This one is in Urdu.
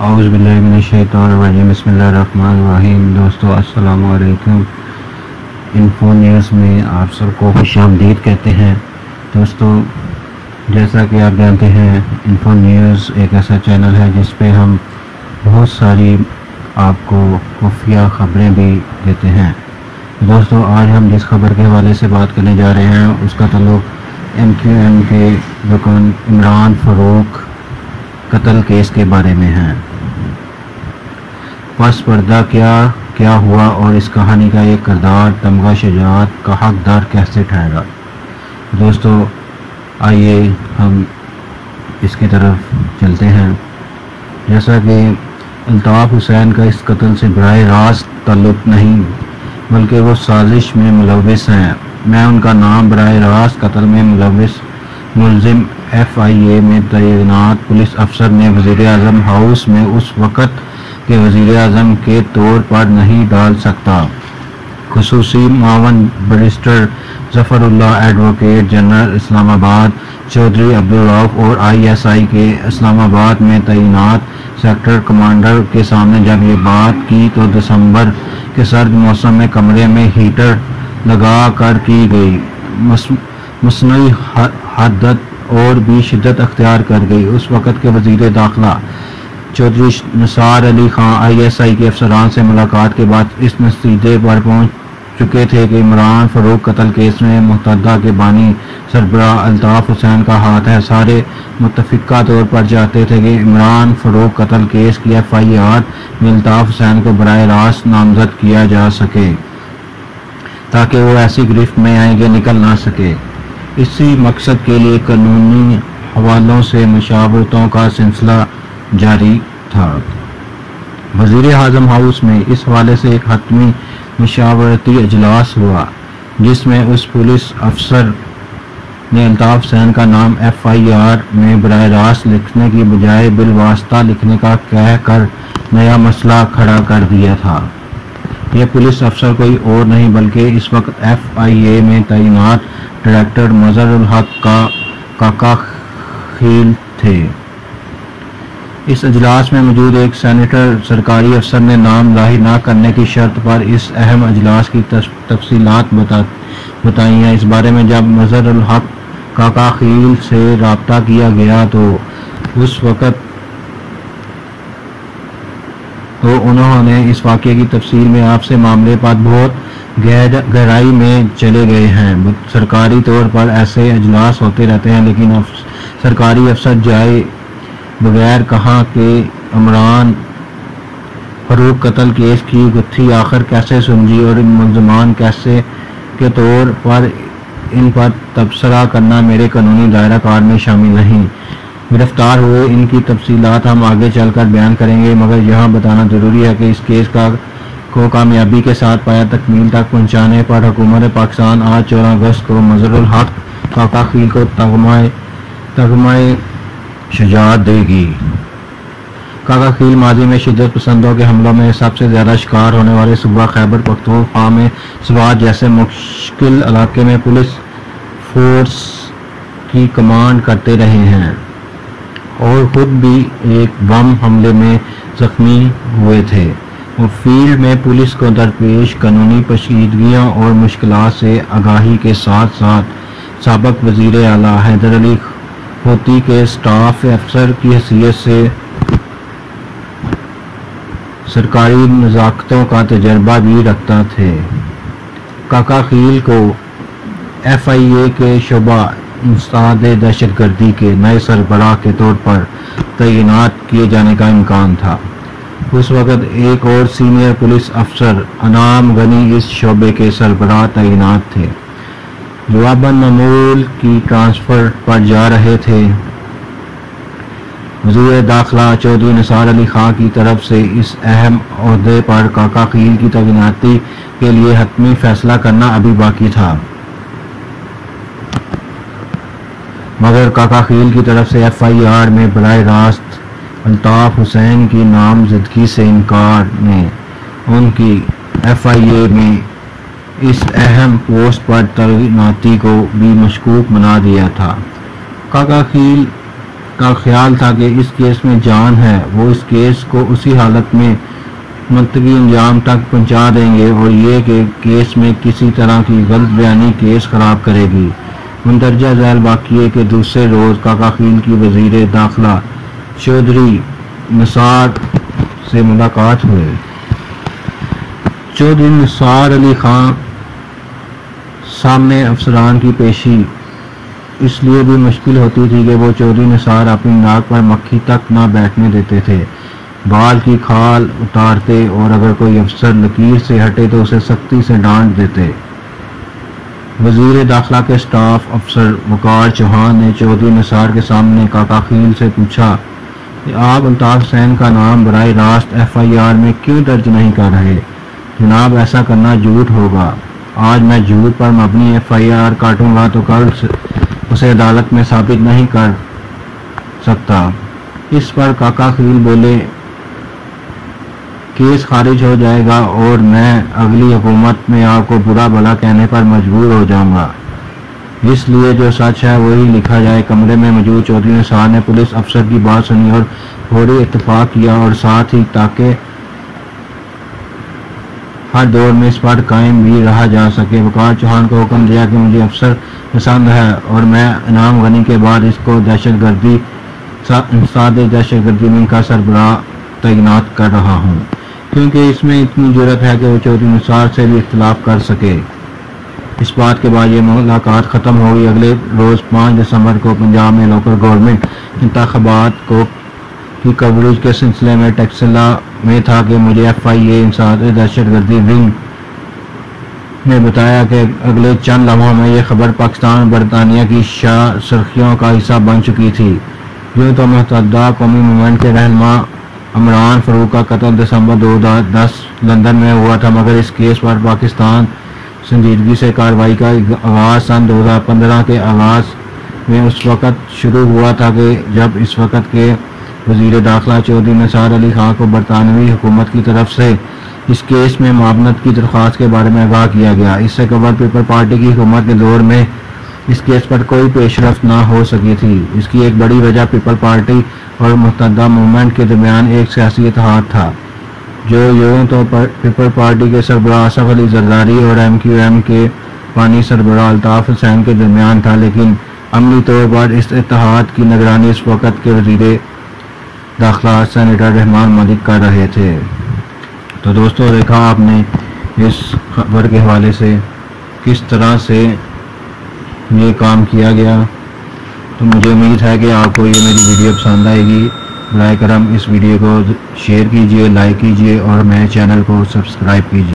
اعوذ باللہ من الشیطان الرجیم بسم اللہ الرحمن الرحیم۔ دوستو السلام علیکم۔ انفو نیوز میں آپ سب کو خوش آمدید کہتے ہیں۔ دوستو جیسا کہ آپ جانتے ہیں انفو نیوز ایک ایسا چینل ہے جس پہ ہم بہت ساری آپ کو خفیہ خبریں بھی دیتے ہیں۔ دوستو آج ہم جس خبر کے حوالے سے بات کرنے جا رہے ہیں اس کا تعلق MQM کے رکن عمران فاروق قتل کیس کے بارے میں ہے۔ پس پردہ کیا ہوا اور اس کہانی کا ایک کردار تمغہ شجاعت کا حقدار کیسے ٹھہرا۔ دوستو آئیے ہم اس کی طرف چلتے ہیں۔ جیسا کہ الطاف حسین کا اس قتل سے براہ راست تعلق نہیں بلکہ وہ سازش میں ملوث ہیں۔ میں ان کا نام براہ راست قتل میں ملزم FIA میں تعینات پولیس افسر نے وزیر اعظم ہاؤس میں اس وقت کے وزیر اعظم کے طور پر نہیں ڈال سکتا۔ خصوصی معاون بیرسٹر ظفر اللہ ایڈوکیٹ جنرل اسلام آباد چودھری عبدالرؤف اور ISI کے اسلام آباد میں تعینات سیکٹر کمانڈر کے سامنے جب یہ بات کی تو دسمبر کے سرد موسم میں کمرے میں ہیٹر لگا کر کی گئی۔ مصنوعی حدت اور بھی شدت اختیار کر گئی۔ اس وقت کے وزیر داخلہ چودھری نثار علی خان ISI کے افسران سے ملاقات کے بعد اس نتیجے پر پہنچ چکے تھے کہ عمران فاروق قتل کیس میں متحدہ کے بانی سربراہ الطاف حسین کا ہاتھ ہے۔ سارے متفقہ طور پر چاہتے تھے کہ عمران فاروق قتل کیس کی FIR میں الطاف حسین کو براہ راست نامزد کیا جا سکے تاکہ وہ ایسی گرفت میں آئیں کہ نکل نہ سکے۔ اسی مقصد کے لیے قانونی حوالوں سے مشاورتوں کا سلسلہ جاری تھا۔ وزیر اعظم ہاؤس میں اس حوالے سے ایک حتمی مشاورتی اجلاس ہوا جس میں اس پولیس افسر نے الطاف حسین کا نام FIR میں براہ راست لکھنے کی بجائے بالواسطہ لکھنے کا کہہ کر نیا مسئلہ کھڑا کر دیا تھا۔ یہ پولیس افسر کوئی اور نہیں بلکہ اس وقت FIA میں تعینات ڈائریکٹر مظہر الحق کا کاکا خیل تھے۔ اس اجلاس میں موجود ایک سینیٹر سرکاری افسر نے نام ظاہر نہ کرنے کی شرط پر اس اہم اجلاس کی تفصیلات بتائی ہیں۔ اس بارے میں جب مظہر الحق کاکا خیل سے رابطہ کیا گیا تو اس وقت انہوں نے اس واقعے کی تفصیل میں آپ سے معاملے پر بہت گہرائی میں چلے گئے ہیں۔ سرکاری طور پر ایسے اجلاس ہوتے رہتے ہیں لیکن سرکاری افسر جائے بغیر کہا کہ عمران فاروق قتل کیس کی گتھی آخر کیسے سلجھی اور ملزمان کیسے کے طور پر ان پر تبصرہ کرنا میرے قانونی دائرہ کار میں شامل نہیں۔ گرفتار ہوئے ان کی تفصیلات ہم آگے چل کر بیان کریں گے، مگر یہاں بتانا ضروری ہے کہ اس کیس کو کامیابی کے ساتھ پایا تکمیل تک پہنچانے پر حکومت پاکستان آج 14 اگست کو مظہر الحق کاکا خیل کو تمغہ شجاعت دے گی۔ کاکا خیل ماضی میں شدت پسندوں کے حملوں میں سب سے زیادہ شکار ہونے والے صوبہ خیبر پختونخوا میں سوات جیسے مشکل علاقے میں پولیس فورس کی کمانڈ کرتے رہے ہیں اور خود بھی ایک بم حملے میں زخمی ہوئے تھے۔ وہ فیلڈ میں پولیس کو درپیش قانونی پیچیدگیوں اور مشکلات سے آگاہی کے ساتھ ساتھ سابق وزیر اعلیٰ حیدر علی ہوتی کے سٹاف افسر کی حیثیت سے سرکاری نزاکتوں کا تجربہ بھی رکھتا تھے۔ کاکا خیل کو FIA کے شعبہ انسداد دہشت گردی کے نئے سربراہ کے طور پر تعینات کیے جانے کا امکان تھا۔ اس وقت ایک اور سینئر پولیس افسر انعام غنی اس شعبے کے سربراہ تعینات تھے جو ابن معمول کی ٹرانسفر پر جا رہے تھے۔ وزیر داخلہ چودھری نثار علی خان کی طرف سے اس اہم عہدے پر کاکا خیل کی تعیناتی کے لیے حتمی فیصلہ کرنا ابھی باقی تھا، مگر کاکا خیل کی طرف سے FIR میں براہ راست الطاف حسین کی نامزدگی سے انکار نے ان کی FIA میں اس اہم پوسٹ پر تعیناتی کو بھی مشکوک بنا دیا تھا۔ کاکا خیل کا خیال تھا کہ اس کیس میں جان ہے، وہ اس کیس کو اسی حالت میں منطقی انجام تک پہنچا دیں گے، اور یہ کہ کیس میں کسی طرح کی غلط بیانی کیس خراب کرے گی۔ مندرجہ ذیل واقعے کے دوسرے روز کاکا خیل کی وزیر داخلہ چودھری نثار سے ملاقات ہوئے۔ چودھری نثار علی خان سامنے افسران کی پیشی اس لیے بھی مشکل ہوتی تھی کہ وہ چودھری نثار اپنی ناک پر مکھی تک نہ بیٹھنے دیتے تھے، بال کی کھال اتارتے، اور اگر کوئی افسر لکیر سے ہٹے تو اسے سختی سے ڈانٹ دیتے۔ وزیر داخلہ کے سٹاف افسر وقار چوہان نے چودھری نثار کے سامنے کاکا خیل سے پوچھا کہ آپ الطاف حسین کا نام براہ راست FIR میں کیوں درج نہیں کر رہے؟ جناب، ایسا کرنا جھوٹ ہوگا۔ آج میں جھوٹ پر مبنی FIR کاٹوں گا تو کل اسے عدالت میں ثابت نہیں کر سکتا۔ اس پر کاکا خیل بولے، کیس خارج ہو جائے گا اور میں اگلی حکومت میں آپ کو برا بھلا کہنے پر مجبور ہو جاؤں گا، اس لیے جو سچ ہے وہی لکھا جائے۔ کمرے میں موجود چودھری نثار نے پولیس افسر کی بات سنی اور فوری اتفاق کیا، اور ساتھ ہی تاکہ ہر دور میں اس پر قائم بھی رہا جا سکے، وقار چوہان کو حکم دیا کہ مجھے افسر پسند ہے اور میں انعام غنی کے بعد اس کو دہشت گردی ونگ کا سربراہ تعینات کر رہا ہوں، کیونکہ اس میں اتنی جرأت ہے کہ وہ چودھری نثار سے بھی اختلاف کر سکے۔ اس بات کے بعد یہ ملاقات ختم ہو گئی۔ اگلے روز 5 دسمبر کو پنجاب میں لوکل گورنمنٹ انتخابات کی کوریج کے سلسلے میں ٹیکسلا میں تھا کہ مجھے FIA انسداد دہشت گردی ونگ نے بتایا کہ اگلے چند لمحوں میں یہ خبر پاکستان اور برطانیہ کی سرخیوں کا حصہ بن چکی تھی۔ یوں تو متحدہ قومی موومنٹ کے رہنما عمران فاروق کا قتل دسمبر 2010 لندن میں ہوا تھا، مگر اس کیس پر پاکستان سنجیدگی سے کارروائی کا آغاز سن 2015 کے آغاز میں اس وقت شروع ہوا تھا کہ جب اس وقت کے وزیر داخلہ چودھری نثار علی خان کو برطانوی حکومت کی طرف سے اس کیس میں معاونت کی درخواست کے بارے میں آگاہ کیا گیا۔ اس سے قبل پیپل پارٹی کی حکومت کے دور میں اس کیس پر کوئی پیش رفت نہ ہو سکی تھی۔ اس کی ایک بڑی وجہ پیپل پارٹی اور متحدہ موومنٹ کے درمیان ایک سیاسی اتحاد تھا، جو یوں تو پیپل پارٹی کے سربراہ آصف علی زرداری اور MQM کے بانی سربراہ الطاف حسین کے درمیان تھا، لیکن عملی طور پر اس اتحاد کی نگرانی اس وقت کے وزیر داخلہ سینیٹر رحمان مالک کر رہے تھے۔ تو دوستو، دیکھا آپ نے اس خبر کے حوالے سے کس طرح سے یہ کام کیا گیا۔ تو مجھے امید ہے کہ آپ کو یہ میری ویڈیو پسند آئے گی۔ براہ کرم اس ویڈیو کو شیئر کیجئے، لائک کیجئے اور میرے چینل کو سبسکرائب کیجئے۔